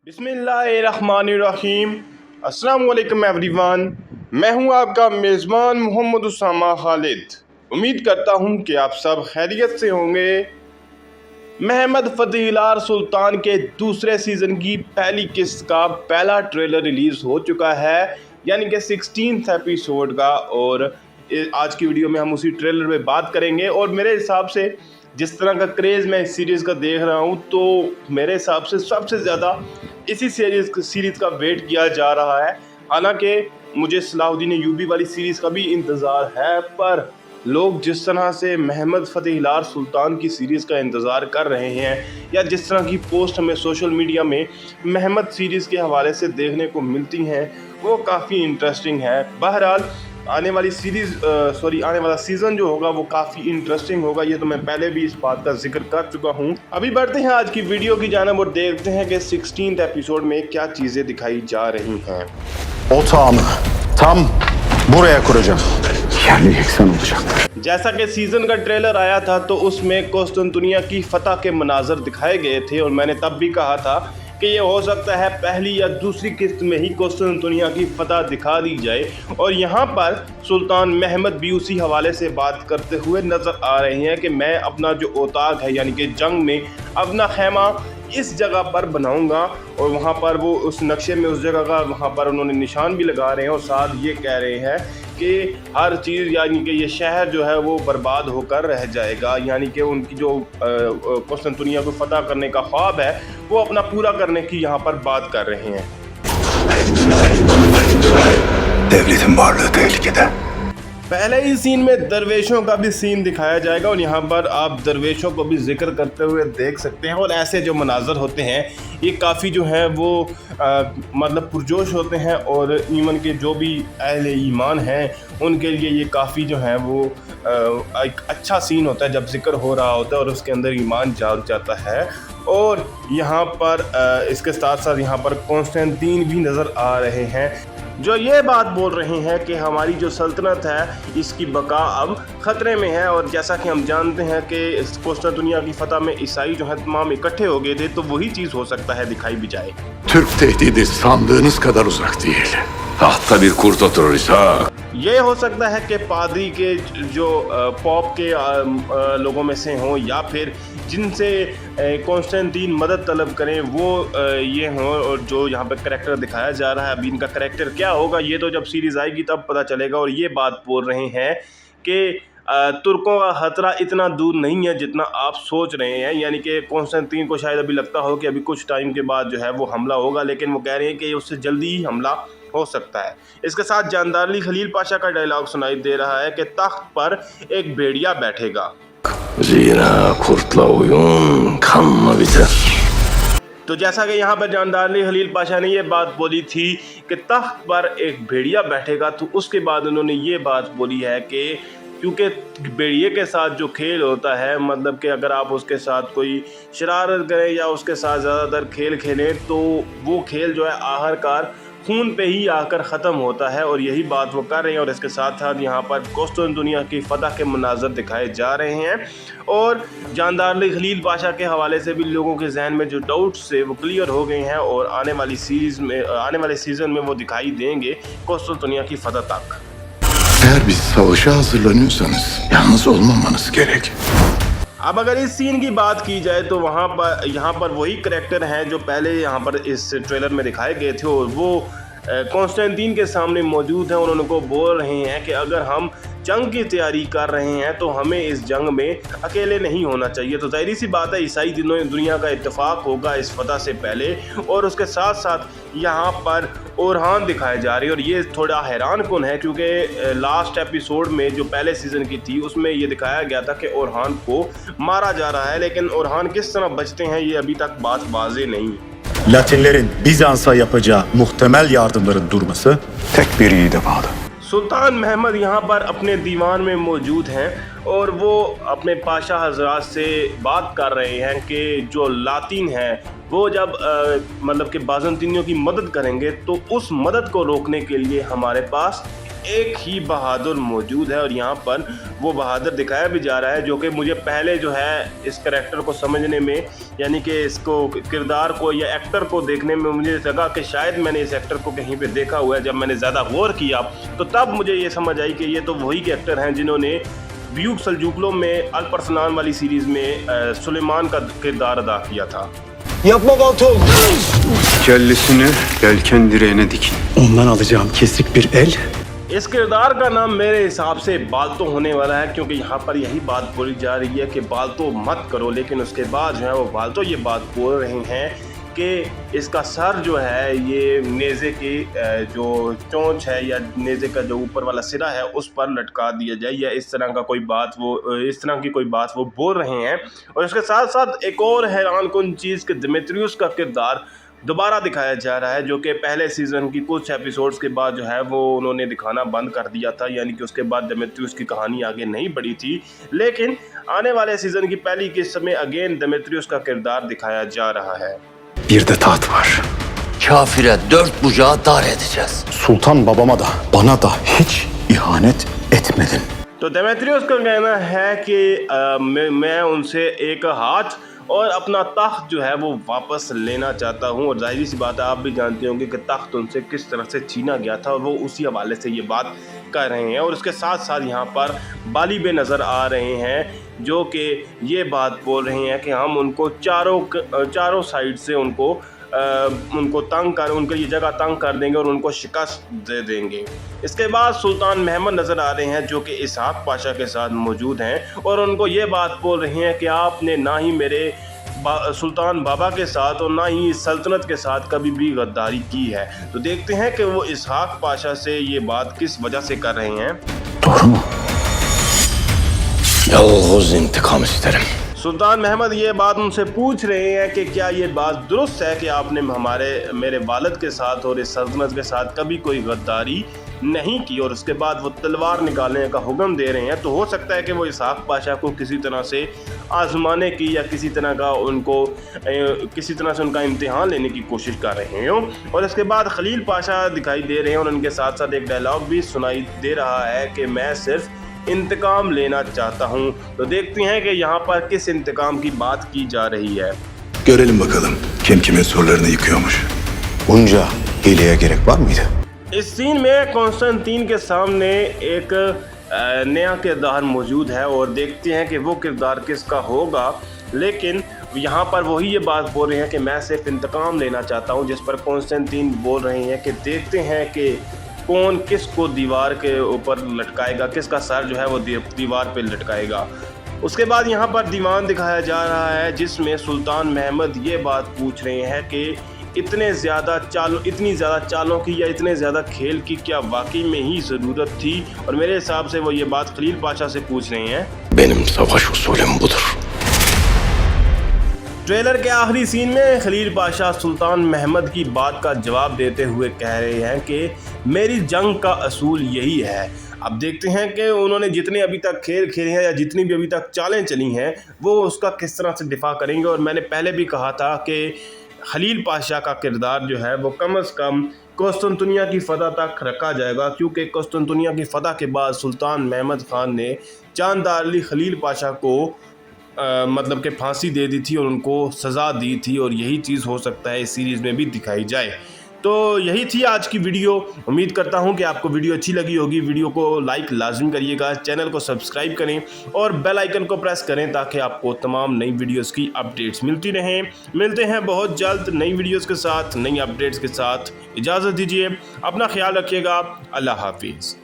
बिस्मिल्लाहिर्रहमानिर्रहीम। अस्सलाम वालेकुम एवरीवन। मैं हूं आपका मेज़बान मोहम्मद उसामा खालिद। उम्मीद करता हूं कि आप सब खैरियत से होंगे। महमद फ़तेह हिलाल सुल्तान के दूसरे सीज़न की पहली किस्त का पहला ट्रेलर रिलीज़ हो चुका है, यानी कि 16th एपिसोड का। और आज की वीडियो में हम उसी ट्रेलर में बात करेंगे। और मेरे हिसाब से जिस तरह का क्रेज़ मैं इस सीरीज़ का देख रहा हूँ, तो मेरे हिसाब से सबसे ज़्यादा इसी सीरीज़ का वेट किया जा रहा है। हालांकि मुझे सलाहुद्दीन अय्यूबी वाली सीरीज़ का भी इंतज़ार है, पर लोग जिस तरह से महमद फ़तेह हिलाल सुल्तान की सीरीज़ का इंतज़ार कर रहे हैं, या जिस तरह की पोस्ट हमें सोशल मीडिया में महमद सीरीज़ के हवाले से देखने को मिलती हैं, वो काफ़ी इंटरेस्टिंग है। बहरहाल आने वाली आने वाला सीज़न जो होगा वो काफ़ी इंटरेस्टिंग होगा। ये तो मैं पहले भी इस बात का जिक्र कर चुका हूँ। अभी बढ़ते हैं आज की वीडियो की जानिब और देखते हैं कि 16th एपिसोड में क्या चीज़ें दिखाई जा रही हैं। Otağımı tam buraya kuracağım. Yerli yeksan olacak. जैसा कि सीज़न का ट्रेलर आया था तो उसमें कुस्तुनतुनिया की फतह के मनाजर दिखाए गए थे, और मैंने तब भी कहा था कि ये हो सकता है पहली या दूसरी किस्त में ही कुस्तुनतुनिया की फतह दिखा दी जाए। और यहाँ पर सुल्तान महमद भी उसी हवाले से बात करते हुए नज़र आ रहे हैं कि मैं अपना जो ओताक है, यानी कि जंग में अपना खैमा इस जगह पर बनाऊंगा। और वहाँ पर वो उस नक्शे में उस जगह का वहाँ पर उन्होंने निशान भी लगा रहे हैं, और साथ ये कह रहे हैं कि हर चीज़, यानी कि ये शहर जो है वो बर्बाद होकर रह जाएगा। यानी कि उनकी जो कुस्तुनतुनिया को फतह करने का ख्वाब है वो अपना पूरा करने की यहाँ पर बात कर रहे हैं। Devletin varlığı tehlikede. पहले ही सीन में दरवेशों का भी सीन दिखाया जाएगा, और यहाँ पर आप दरवेशों को भी जिक्र करते हुए देख सकते हैं। और ऐसे जो मनाजर होते हैं ये काफ़ी जो हैं वो मतलब पुरजोश होते हैं, और ईमान के जो भी अहले ईमान हैं उनके लिए ये काफ़ी जो है वो एक अच्छा सीन होता है जब जिक्र हो रहा होता है और उसके अंदर ईमान जाग जाता है। और यहाँ पर इसके साथ साथ यहाँ पर कॉन्स्टेंटीन भी नज़र आ रहे हैं, जो ये बात बोल रहे हैं कि हमारी जो सल्तनत है इसकी बका अब ख़तरे में है। और जैसा कि हम जानते हैं कि कुस्तुनतुनिया की फतह में ईसाई जो है तमाम इकट्ठे हो गए थे, तो वही चीज़ हो सकता है दिखाई भी जाए। Türk tehdidi sandığınız kadar uzak değil. Tahtta bir kurt oturur İshak. ये हो सकता है कि पादरी के जो पॉप के लोगों में से हों, या फिर जिनसे कॉन्स्टेंटीन मदद तलब करें वो ये हों। और जो यहाँ पर करैक्टर दिखाया जा रहा है, अभी इनका करैक्टर क्या होगा ये तो जब सीरीज़ आएगी तब पता चलेगा। और ये बात बोल रहे हैं कि तुर्कों का खतरा इतना दूर नहीं है जितना आप सोच रहे हैं। यानी कि कॉन्स्टेंटीन को शायद अभी लगता हो कि अभी कुछ टाइम के बाद जो है वो हमला होगा, लेकिन वो कह रहे हैं कि उससे जल्दी ही हमला हो सकता है। इसके साथ जानदार अली खलील पाशा का डायलॉग सुनाई दे रहा है कि तख्त पर एक भेड़िया बैठेगा। Zira kurtla oyun kanla biter. तो जैसा कि यहाँ पर जानदार अली खलील पाशा ने ये बात बोली थी कि तख्त पर एक भेड़िया बैठेगा, तो उसके बाद उन्होंने ये बात बोली है कि क्योंकि भेड़िए के साथ जो खेल होता है, मतलब कि अगर आप उसके साथ कोई शरारत करें या उसके साथ ज़्यादातर खेल खेलें, तो वो खेल जो है आखिरकार खून पे ही आकर ख़त्म होता है। और यही बात वो कर रहे हैं। और इसके साथ साथ यहाँ पर कुस्तुनतुनिया की फतह के मनाजर दिखाए जा रहे हैं। और जानदार अली खलील पाशा के हवाले से भी लोगों के जहन में जो डाउट्स थे वो क्लियर हो गए हैं, और आने वाले सीज़न में वो दिखाई देंगे कुस्तुनतुनिया की फतह तक। Eğer biz savaşa hazırlanıyorsanız yalnız olmamanız gerek. अब अगर इस सीन की बात की जाए तो यहाँ पर वही करैक्टर हैं जो पहले यहाँ पर इस ट्रेलर में दिखाए गए थे, और वो कॉन्स्टेंटीन के सामने मौजूद हैं। और उनको बोल रहे हैं कि अगर हम जंग की तैयारी कर रहे हैं तो हमें इस जंग में अकेले नहीं होना चाहिए। तो ज़ाहिर सी बात है ईसाई दुनिया का इत्तेफाक होगा इस फतह से पहले। और उसके साथ साथ यहाँ पर ओरहान दिखाए जा रही है, और ये थोड़ा हैरान कुन है क्योंकि लास्ट एपिसोड में जो पहले सीज़न की थी उसमें ये दिखाया गया था कि ओरहान को मारा जा रहा है, लेकिन ओरहान किस तरह बचते हैं ये अभी तक बात वाज़ेह नहीं। Latinlerin Bizans'a yapacağı muhtemel yardımların durması Tek bir yiğide bağlı. सुल्तान महमद यहाँ पर अपने दीवान में मौजूद हैं, और वो अपने पाशा हजरात से बात कर रहे हैं कि जो लातीन हैं वो जब मतलब कि बाज़ंतीनियों की मदद करेंगे तो उस मदद को रोकने के लिए हमारे पास एक ही बहादुर मौजूद है और यहाँ पर वो बहादुर दिखाया भी जा रहा है जो कि मुझे पहले जो है इस करैक्टर को समझने में, यानी कि इसको किरदार को या एक्टर को देखने में मुझे लगा कि शायद मैंने इस एक्टर को कहीं पे देखा हुआ है। जब मैंने ज़्यादा गौर किया तो तब मुझे ये समझ आई कि ये तो वही के एक्टर हैं जिन्होंने ब्यूक सल्जूकलों में अल्परसनान वाली सीरीज़ में सुलेमान का किरदार अदा किया था। Yapma Baltom. Kellesini yelken direğine dikin. Ondan alacağım kesik bir el, इस किरदार का नाम मेरे हिसाब से बाल्तो होने वाला है, क्योंकि यहाँ पर यही बात बोली जा रही है कि बाल्तो मत करो, लेकिन उसके बाद जो है वो बाल्तो ये बात बोल रहे हैं कि इसका सर जो है ये नेज़े की जो चोंच है या नेज़े का जो ऊपर वाला सिरा है उस पर लटका दिया जाए, या इस तरह की कोई बात वो बोल रहे हैं। और इसके साथ साथ एक और हैरान कुन चीज़ कि दिमेत्रियुस का किरदार दोबारा दिखाया जा रहा है, जो कि पहले सीज़न की कुछ एपिसोड्स के बाद जो है वो उन्होंने दिखाना बंद कर दिया था, यानी कि उसके बाद दिमेत्रियुस की कहानी आगे नहीं बढ़ी थी। लेकिन आने वाले सीज़न की पहली किस्त में अगेन दिमेत्रियुस का किरदार दिखाया जा रहा है। bir de taht var. Kafire 4 bucağı dar edeceğiz. Sultan babama da bana da hiç ihanet etmedin. तो दिमेत्रियुस का कहना है कि मैं उनसे एक हाथ और अपना तख्त जो है वो वापस लेना चाहता हूँ। और जाहिर सी बात है, आप भी जानते होंगे कि तख्त उनसे किस तरह से छीना गया था और वो उसी हवाले से ये बात कर रहे हैं। और उसके साथ साथ यहाँ पर बाली बे नज़र आ रहे हैं जो कि ये बात बोल रहे हैं कि हम उनको चारों साइड से उनको ये जगह तंग कर देंगे और उनको शिकस्त दे देंगे। इसके बाद सुल्तान महमद नज़र आ रहे हैं जो कि इसहाक पाशा के साथ मौजूद हैं और उनको ये बात बोल रहे हैं कि आपने ना ही मेरे सुल्तान बाबा के साथ और ना ही सल्तनत के साथ कभी भी गद्दारी की है। तो देखते हैं कि वो इसहाक पाशा से ये बात किस वजह से कर रहे हैं। Doğru mu? Yalğız intikam isterim. सुल्तान महमद ये बात उनसे पूछ रहे हैं कि क्या ये बात दुरुस्त है कि आपने मेरे वालिद के साथ और इस सल्तनत के साथ कभी कोई गद्दारी नहीं की। और उसके बाद वो तलवार निकालने का हुक्म दे रहे हैं। तो हो सकता है कि वो इसहाक पाशा को किसी तरह से आजमाने की या किसी तरह से उनका इम्तिहान लेने की कोशिश कर रहे हों। और इसके बाद खलील पाशा दिखाई दे रहे हैं और उनके साथ साथ एक डायलॉग भी सुनाई दे रहा है कि मैं सिर्फ इंतकाम लेना चाहता हूं। तो देखते हैं कि यहाँ पर किस इंतकाम की बात की जा रही है। Görelim bakalım kim kimin sorularını yıkıyormuş. Bunca hileye gerek var mıydı? इस सीन में कॉन्स्टेंटीन के सामने एक नया किरदार मौजूद है और देखते हैं कि वो किरदार किसका होगा। लेकिन यहाँ पर वही ये बात बोल रहे हैं कि मैं सिर्फ इंतकाम लेना चाहता हूँ, जिस पर कॉन्स्टेंटीन बोल रहे हैं कि देखते हैं कि कौन किसको दीवार के ऊपर लटकाएगा, किसका सर जो है वो दीवार पे लटकाएगा। उसके बाद यहाँ पर दीवान दिखाया जा रहा है जिसमें सुल्तान महमद ये बात पूछ रहे हैं कि इतनी ज़्यादा चालों की या इतने ज़्यादा खेल की क्या वाकई में ही ज़रूरत थी। और मेरे हिसाब से वो ये बात खलील पाशा से पूछ रहे हैं। Benim savaş usulüm budur. Trailer के आखिरी सीन में खलील पाशा सुल्तान महमद की बात का जवाब देते हुए कह रहे हैं कि मेरी जंग का असूल यही है। अब देखते हैं कि उन्होंने जितने अभी तक खेल खेले हैं या जितनी भी अभी तक चालें चली हैं वो उसका किस तरह से दिफा करेंगे। और मैंने पहले भी कहा था कि खलील पाशा का किरदार जो है वो कम से कम कुस्तुनतुनिया की फ़तह तक रखा जाएगा, क्योंकि कुस्तुनतुनिया की फ़तह के बाद सुल्तान महमद ख़ान ने जानदार अली खलील पाशा को मतलब कि फांसी दे दी थी और उनको सज़ा दी थी। और यही चीज़ हो सकता है इस सीरीज़ में भी दिखाई जाए। तो यही थी आज की वीडियो। उम्मीद करता हूँ कि आपको वीडियो अच्छी लगी होगी। वीडियो को लाइक लाजमी करिएगा, चैनल को सब्सक्राइब करें और बेल आइकन को प्रेस करें ताकि आपको तमाम नई वीडियोस की अपडेट्स मिलती रहें। मिलते हैं बहुत जल्द नई वीडियोस के साथ, नई अपडेट्स के साथ। इजाज़त दीजिए, अपना ख्याल रखिएगा। अल्लाह हाफिज़।